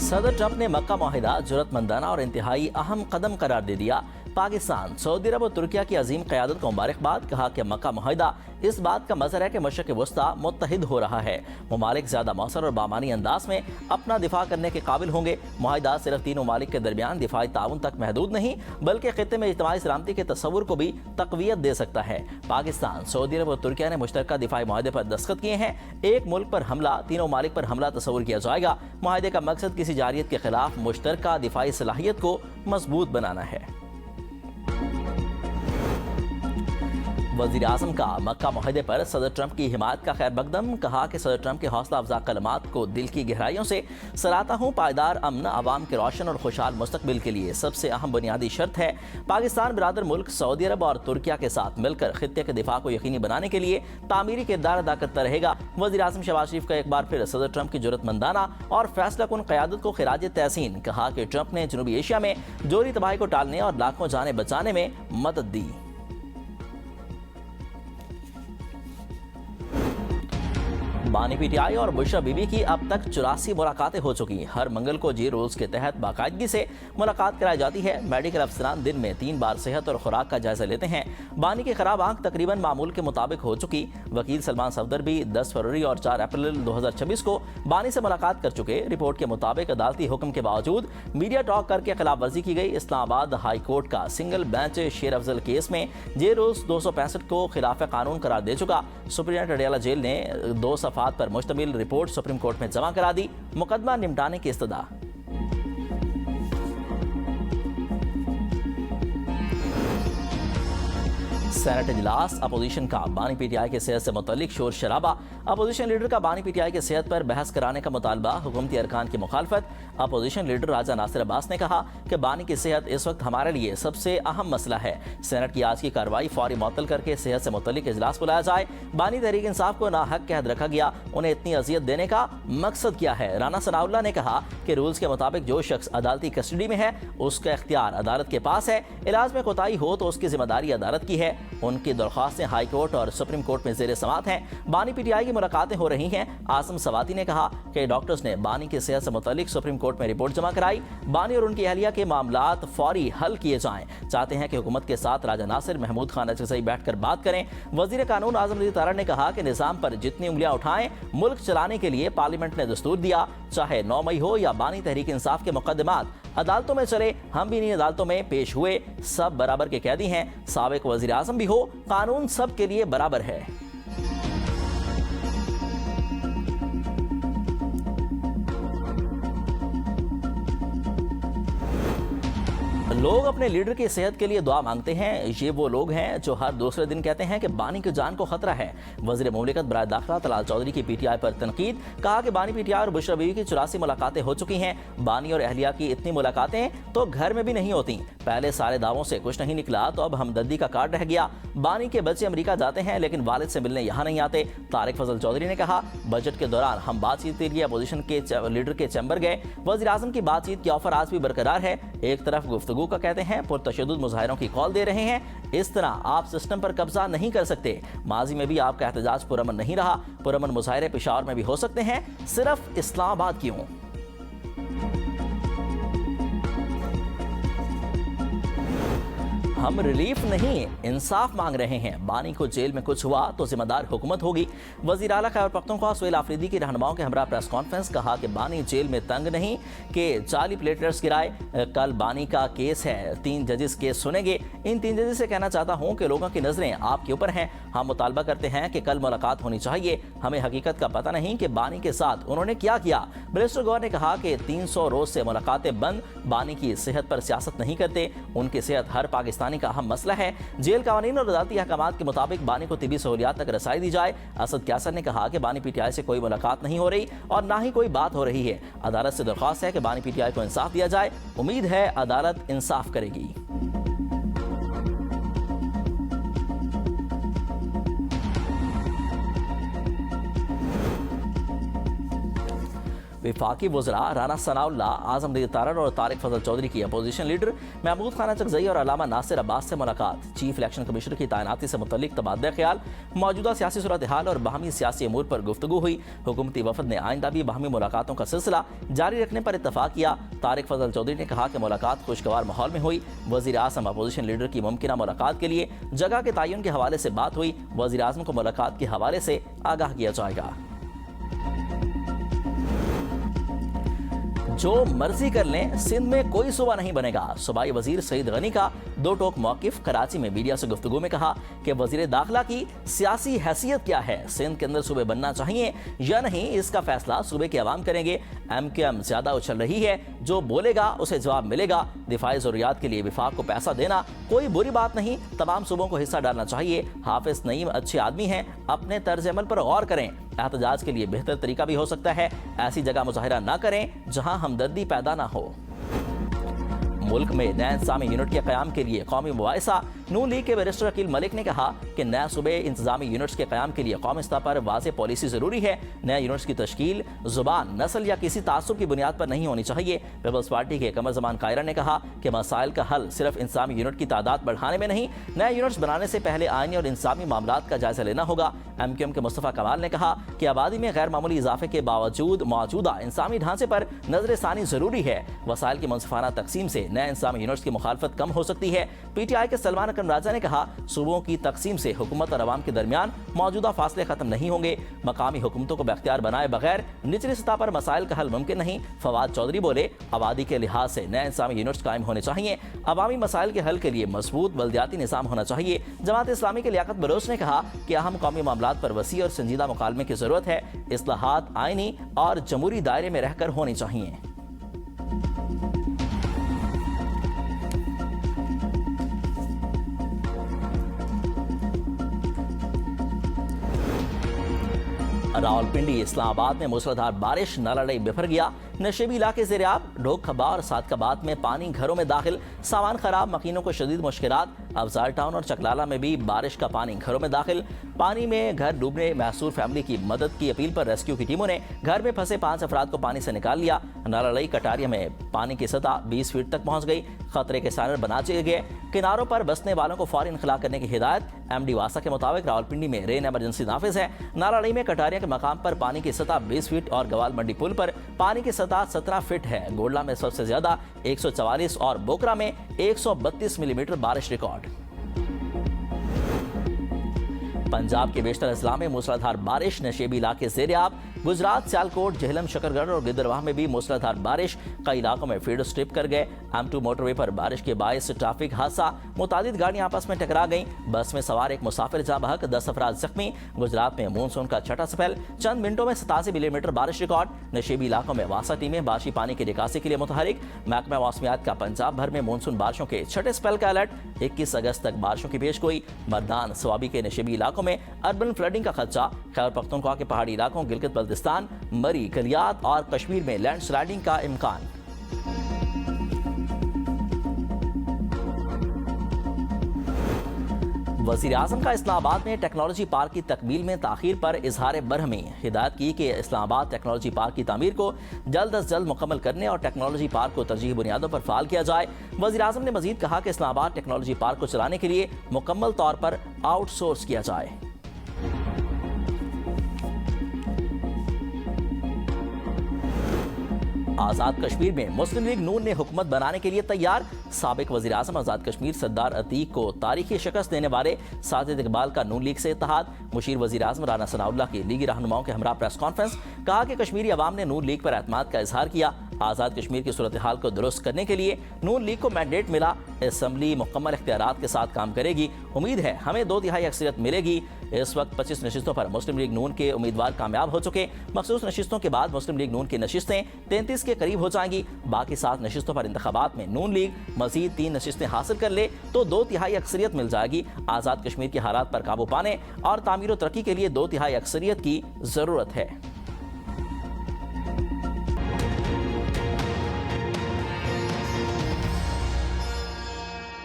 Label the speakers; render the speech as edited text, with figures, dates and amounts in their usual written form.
Speaker 1: सदर ट्रंप ने मक्का मुआहिदा जुर्रतमंदाना और इंतहाई अहम कदम करार दे दिया। पाकिस्तान, सऊदी अरब और तुर्किया की अजीम क़यादत को मुबारकबाद। कहा कि मक्का मुआहिदा इस बात का मज़हर है कि मशरिक़ वस्ता मुत्तहिद हो रहा है। ममालिक ज़्यादा मौसर और बामानी अंदाज में अपना दिफा करने के काबिल होंगे। मुआहिदा सिर्फ तीन ममालिक के दरमियान दिफाई ताउन तक महदूद नहीं बल्कि खित्ते में इज्तिमाई सलामती के तस्वुर को भी तक़वियत दे सकता है। पाकिस्तान, सऊदी अरब और तुर्किया ने मुश्तरका दिफाई मुआहदे पर दस्तखत किए हैं। एक मुल्क पर हमला, तीनों ममालिक पर हमला तस्वुर किया जाएगा। मुआहदे का मकसद किसी जारियत के खिलाफ मुश्तरका दिफाई सलाहियत को मजबूत बनाना है। वज़ीर आज़म का मक्का मुआहदे पर सदर ट्रंप की हिमायत का खैर मकदम। कहा कि सदर ट्रंप के हौसला अफजा कलमात को दिल की गहराइयों से सराहता हूँ। पायदार अमन आवाम के रोशन और खुशहाल मुस्तकबिल के लिए सबसे अहम बुनियादी शर्त है। पाकिस्तान बिरादर मुल्क सऊदी अरब और तुर्किया के साथ मिलकर खित्ते के दिफा को यकीनी बनाने के लिए तामीरी किरदार अदा करता रहेगा। वज़ीर आज़म शहबाज शरीफ का एक बार फिर सदर ट्रंप की जुर्रतमंदाना और फैसलाकुन क़यादत को खिराज तहसीन। कहा कि ट्रंप ने जनूबी एशिया में जोरी तबाही को टालने और लाखों जाने बचाने में मदद दी। बानी पीटीआई और बुशरा बीबी की अब तक 84 मुलाकातें हो चुकी। हर मंगल को जी रोज के तहत बाकायदगी से मुलाकात कराई जाती है। मेडिकल अफसरान दिन में 3 बार सेहत और खुराक का जायजा लेते हैं। बानी की खराब आंख तकरीबन मामूल के मुताबिक हो चुकी। वकील सलमान सफदर भी 10 फरवरी और 4 अप्रैल 2026 को बानी से मुलाकात कर चुके। रिपोर्ट के मुताबिक अदालती हुक्म के बावजूद मीडिया टॉक करके खिलाफ वर्जी की गई। इस्लामाबाद हाई कोर्ट का सिंगल बेंच शेर अफजल केस में जे रोज 265 को खिलाफ कानून करार दे चुका। सुप्रीडेंट अडियाला जेल ने 2 सफात पर मुश्तमिल रिपोर्ट सुप्रीम कोर्ट में जमा करा दी। मुकदमा निपटाने की इस्तदा। सेनेट इजलास, अपोजिशन का बानी पीटीआई के सेहत से मुतल्लिक शोर शराबा। अपोजिशन लीडर का बानी पीटीआई के सेहत पर बहस कराने का मुतालबा। हुकूमती अरकान की मुखालफत। अपोजिशन लीडर राजा नासिर अब्बास ने कहा कि बानी की सेहत इस वक्त हमारे लिए सबसे अहम मसला है। सेनेट की आज की कार्रवाई फौरी मुअत्तल करके सेहत से मुतल्लिक इजलास बुलाया जाए। बानी तहरीक इंसाफ को नाहक कहद रखा गया। उन्हें इतनी अजियत देने का मकसद क्या है? राना सनाउल्लाह ने कहा कि रूल्स के मुताबिक जो शख्स अदालती कस्टडी में है उसका इख्तियार अदालत के पास है। इलाज में कोताही हो तो उसकी जिम्मेदारी अदालत की है। उनकी दरख्वास्तें हाई कोर्ट और सुप्रीम कोर्ट में ज़ेर समात हैं। बानी पीटीआई की मुलाकातें हो रही हैं। आसम सवाती ने कहा कि डॉक्टर्स ने बानी की सेहत से मुतालिक सुप्रीम कोर्ट में रिपोर्ट जमा कराई। बानी और उनकी अहलिया के मामलात फौरी हल किए जाएं। चाहते हैं कि हुकूमत के साथ राजा नासिर, महमूद खान अजहज़ई बैठकर बात करें। वज़ीर कानून आज़म रज़ी तारा ने कहा कि निज़ाम पर जितनी उंगलियां उठाएं, मुल्क चलाने के लिए पार्लियामेंट ने दस्तूर दिया। चाहे 9 मई हो या बानी तहरीक इंसाफ के मुकदमात अदालतों में चले, हम भी इन्हीं अदालतों में पेश हुए। सब बराबर के कैदी हैं। साबिक वज़ीर आज़म भी हो, कानून सब के लिए बराबर है। लोग अपने लीडर की सेहत के लिए दुआ मांगते हैं। ये वो लोग हैं जो हर दूसरे दिन कहते हैं कि बानी की जान को खतरा है। वज़ीर मुमलिकत बराए दाखिला तलाल चौधरी की पीटीआई पर तनकीद। कहा कि बानी पीटीआई और बुशरा बीवी की 84 मुलाकातें हो चुकी हैं। बानी और अहलिया की इतनी मुलाकातें तो घर में भी नहीं होती। पहले सारे दावों से कुछ नहीं निकला तो अब हमदर्दी का कार्ड रह गया। बानी के बच्चे अमेरिका जाते हैं लेकिन वालिद से मिलने यहाँ नहीं आते। तारिक फजल चौधरी ने कहा बजट के दौरान हम बातचीत के लिए अपोजिशन के लीडर के चैम्बर गए। वज़ीर आज़म की बातचीत की ऑफर आज भी बरकरार है। एक तरफ गुफ्तगू का कहते हैं, पुरतशद्दुद मुजाहिरों की कॉल दे रहे हैं। इस तरह आप सिस्टम पर कब्जा नहीं कर सकते। माजी में भी आपका एहतजाज पुरअमन नहीं रहा। पुरअमन मुजाहिरे पेशावर में भी हो सकते हैं, सिर्फ इस्लामाबाद क्यों? हम रिलीफ नहीं इंसाफ मांग रहे हैं। बानी को जेल में कुछ हुआ तो जिम्मेदार हुकूमत होगी। वज़ीर आला खैबर पख्तूनख्वा सुहेल आफरीदी की रहनुमाओं के हमरा प्रेस कॉन्फ्रेंस। कहा कि बानी जेल में तंग नहीं कि जाली प्लेटलेट्स गिराए। कल बानी का केस है, 3 जजेस केस सुनेंगे। इन 3 जजेस से कहना चाहता हूँ कि लोगों की नजरें आपके ऊपर हैं। हम मुतालबा करते हैं कि कल मुलाकात होनी चाहिए। हमें हकीकत का पता नहीं कि बानी के साथ उन्होंने क्या किया। मिनिस्टर गौर ने कहा कि 300 रोज से मुलाकातें बंद। बानी की सेहत पर सियासत नहीं करते। उनकी सेहत हर पाकिस्तानी का अहम मसला है। जेल कानून और अदालती अहकामात के मुताबिक बानी को तिबी सहूलियात तक रसाई दी जाए। असद क्यासर ने कहा कि बानी पीटीआई से कोई मुलाकात नहीं हो रही और ना ही कोई बात हो रही है। अदालत से दरख्वास्त है कि बानी पीटीआई को इंसाफ दिया जाए। उम्मीद है अदालत इंसाफ करेगी। वफाकी वज़रा राना सनाउल्लाह, आज़मदीन तारड़ और तारिक फजल चौधरी की अपोजिशन लीडर महमूद खान चकजई और अल्लामा नासिर अब्बास से मुलाकात, चीफ इलेक्शन कमिश्नर की तैनाती से मुतल्लिक तबादला ख्याल, मौजूदा सियासी सूरत हाल और बाहमी सियासी अमूर पर गुफ्तगू हुई। हुकूमती वफद ने आइंदा भी बाहमी मुलाकातों का सिलसिला जारी रखने पर इत्तफाक किया। तारिक फजल चौधरी ने कहा कि मुलाकात खुशगवार माहौल में हुई। वज़ीर आज़म अपोजिशन लीडर की मुमकिना मुलाकात के लिए जगह के तयन के हवाले से बात हुई। वज़ीर आज़म को मुलाकात के हवाले से आगाह किया जाएगा। जो मर्जी कर लें, सिंध में कोई सूबा नहीं बनेगा। सूबाई वजीर सईद गनी का दो टोक मौकिफ कराची में मीडिया से गुफ्तगू में कहा कि वजीर दाखिला की सियासी हैसियत क्या है, सिंध के अंदर सूबे बनना चाहिए या नहीं, इसका फैसला सूबे के अवाम करेंगे। MQM ज्यादा उछल रही है, जो बोलेगा उसे जवाब मिलेगा। दिफाई जरूरियात के लिए विफाक को पैसा देना कोई बुरी बात नहीं, तमाम सूबों को हिस्सा डालना चाहिए। हाफिज नईम अच्छे आदमी हैं, अपने तर्ज अमल पर गौर करें। एहतजाज के लिए बेहतर तरीका भी हो सकता है, ऐसी जगह मुजाहिरा ना करें जहां हमदर्दी पैदा ना हो। मुल्क में नए इंतजामी यूनिट के क़याम के लिए कौमी मुबाहिसा, नून लीग के बैरिस्टर अकील मलिक ने कहा कि नए सूबे इंतजामी यूनिट्स के क़याम के लिए कौमी स्तर पर वाज़ेह पॉलिसी ज़रूरी है। नए यूनिट्स की तश्कील ज़ुबान, नस्ल या किसी तासुब की बुनियाद पर नहीं होनी चाहिए। पीपल्स पार्टी के कमर ज़मान कायरा ने कहा कि मसाइल का हल सिर्फ इंतजामी यूनिट की तादाद बढ़ाने में नहीं, नए यूनिट्स बनाने से पहले आइनी और इंतजामी मामलात का जायजा लेना होगा। MQM के मुस्तफ़ा कमाल ने कहा कि आबादी में गैर मामूली इजाफे के बावजूद मौजूदा इंतजामी ढांचे पर नजर सानी ज़रूरी है। वसाइल की मुनसिफाना तकसीम से नए इंतजामी यूनिट्स की मुखालफत कम हो सकती है। PTI के सलमान अकरम राजा ने कहा सूबों की तकसीम से हुकूमत और अवाम के दरमियान मौजूदा फासले खत्म नहीं होंगे। मकामी हुकूमतों को बख्तियार बनाए बगैर निचली सतह पर मसाइल का हल मुमकिन नहीं। फवाद चौधरी बोले, आबादी के लिहाज से नए इंतजामी यूनिट्स कायम होने चाहिए। अवामी मसाइल के हल के लिए मजबूत बल्दियाती निज़ाम होना चाहिए। जमात इस्लामी के लियाकत बलोच ने कहा कि अहम कौमी मामलात पर वसी और संजीदा मुकालमे की जरूरत है। इस्लाहात आईनी और जमहूरी दायरे में रहकर होनी चाहिए। रावलपिंडी इस्लामाबाद में मूसलाधार बारिश, नाला बिफर गया। नशेबी इलाके ज़ेर-ए-आब, ढोक खबा और सादकाबाद में पानी घरों में दाखिल, सामान खराब, मकीनों को शदीद मुश्किलात। अफजार टाउन और चकलाला में भी बारिश का पानी घरों में दाखिल। पानी में घर डूबने महसूर फैमिली की मदद की अपील पर रेस्क्यू की टीमों ने घर में फंसे 5 अफराद को पानी से निकाल लिया। नाला कटारिया में पानी की सतह 20 फीट तक पहुंच गई। खतरे के साइरन बना दिए गए। किनारों पर बसने वालों को फौरी इनखला करने की हिदायत। MD वासा के मुताबिक रावलपिंडी में रेन एमरजेंसी नाफिज है। नाला में कटारिया के मकाम पर पानी की सतह 20 फीट और गवाल मंडी पुल पर पानी की सतह 17 फीट है। गोडला में सबसे ज्यादा 144 और बोकरा में 132 मिलीमीटर बारिश रिकॉर्ड। पंजाब के बेशतर अजला में मूसलाधार बारिश, नशेबी इलाके ज़ेर-ए-आब। गुजरात, सियालकोट, जेहलम, शकरगढ़ और गिद्दरवाह में भी मूसलाधार बारिश, कई इलाकों में फील्ड स्ट्रिप कर गए। M2 मोटरवे पर बारिश के बायस ट्रैफिक हादसा, मुतादिद गाड़ियां आपस में टकरा गईं। बस में सवार एक मुसाफिर जा बहक, 10 अफराद जख्मी। गुजरात में मानसून का छठा स्पेल, चंद मिनटों में 87 मिलीमीटर बारिश रिकॉर्ड। नशेबी इलाकों में वासा टीमें बारिशी पानी की निकासी के लिए मुतहरिक। महकमा मौसमियात का पंजाब भर में मानसून बारिशों के छठे स्पेल का अलर्ट। 21 अगस्त तक बारिशों की पेशगोई। मर्दान, स्वाबी के नशेबी इलाकों में अर्बन फ्लडिंग का खदशा। खैबर पख्तूनख्वा के पहाड़ी इलाकों, गिलगित बल्तिस्तान, मरी, कलियात और कश्मीर में लैंडस्लाइडिंग का इम्कान। वज़ीर आज़म का इस्लामाबाद में टेक्नोलॉजी पार्क की तकमील में ताखीर पर इजहार बरहमी। हिदायत की कि इस्लामाबाद टेक्नोलॉजी पार्क की तामीर को जल्द अज जल्द मुकम्मल करने और टेक्नोलॉजी पार्क को तरजीही बुनियादों पर फ़ाल किया जाए। वज़ीर आज़म ने मजीद कहा कि इस्लामाबाद टेक्नोलॉजी पार्क को चलाने के लिए मुकम्मल तौर पर आउटसोर्स किया जाए। आज़ाद कश्मीर में मुस्लिम लीग नून ने हुकूमत बनाने के लिए तैयार। साबिक वज़ीर आज़म आज़ाद कश्मीर सरदार अतीक को तारीखी शिकस्त देने वाले साजिद इकबाल का नून लीग से इत्तेहाद। मुशीर वज़ीर आज़म राना सनाउल्लाह की लीगी रहनुमाओं के हमरा प्रेस कॉन्फ्रेंस। कहा कि कश्मीरी अवाम ने नून लीग पर एतमाद का इजहार किया। आज़ाद कश्मीर की सूरत हाल को दुरुस्त करने के लिए नून लीग को मैंडेट मिला। असम्बली मुकम्मल इख्तियारात के साथ काम करेगी। उम्मीद है हमें 2/3 अक्सरियत मिलेगी। इस वक्त 25 नशिस्तों पर मुस्लिम लीग नून के उम्मीदवार कामयाब हो चुके। मखसूस नशिस्तों के बाद मुस्लिम लीग नून की नशिस्तें 33 के करीब हो जाएंगी। बाकी 7 नशिस्तों पर इंतखाबात में नून लीग मजीद 3 नशिस्तें हासिल कर ले तो 2/3 अक्सरियत मिल जाएगी। आज़ाद कश्मीर के हालात पर काबू पाने और तामीर व तरक्की के लिए 2/3 अक्सरियत की जरूरत है।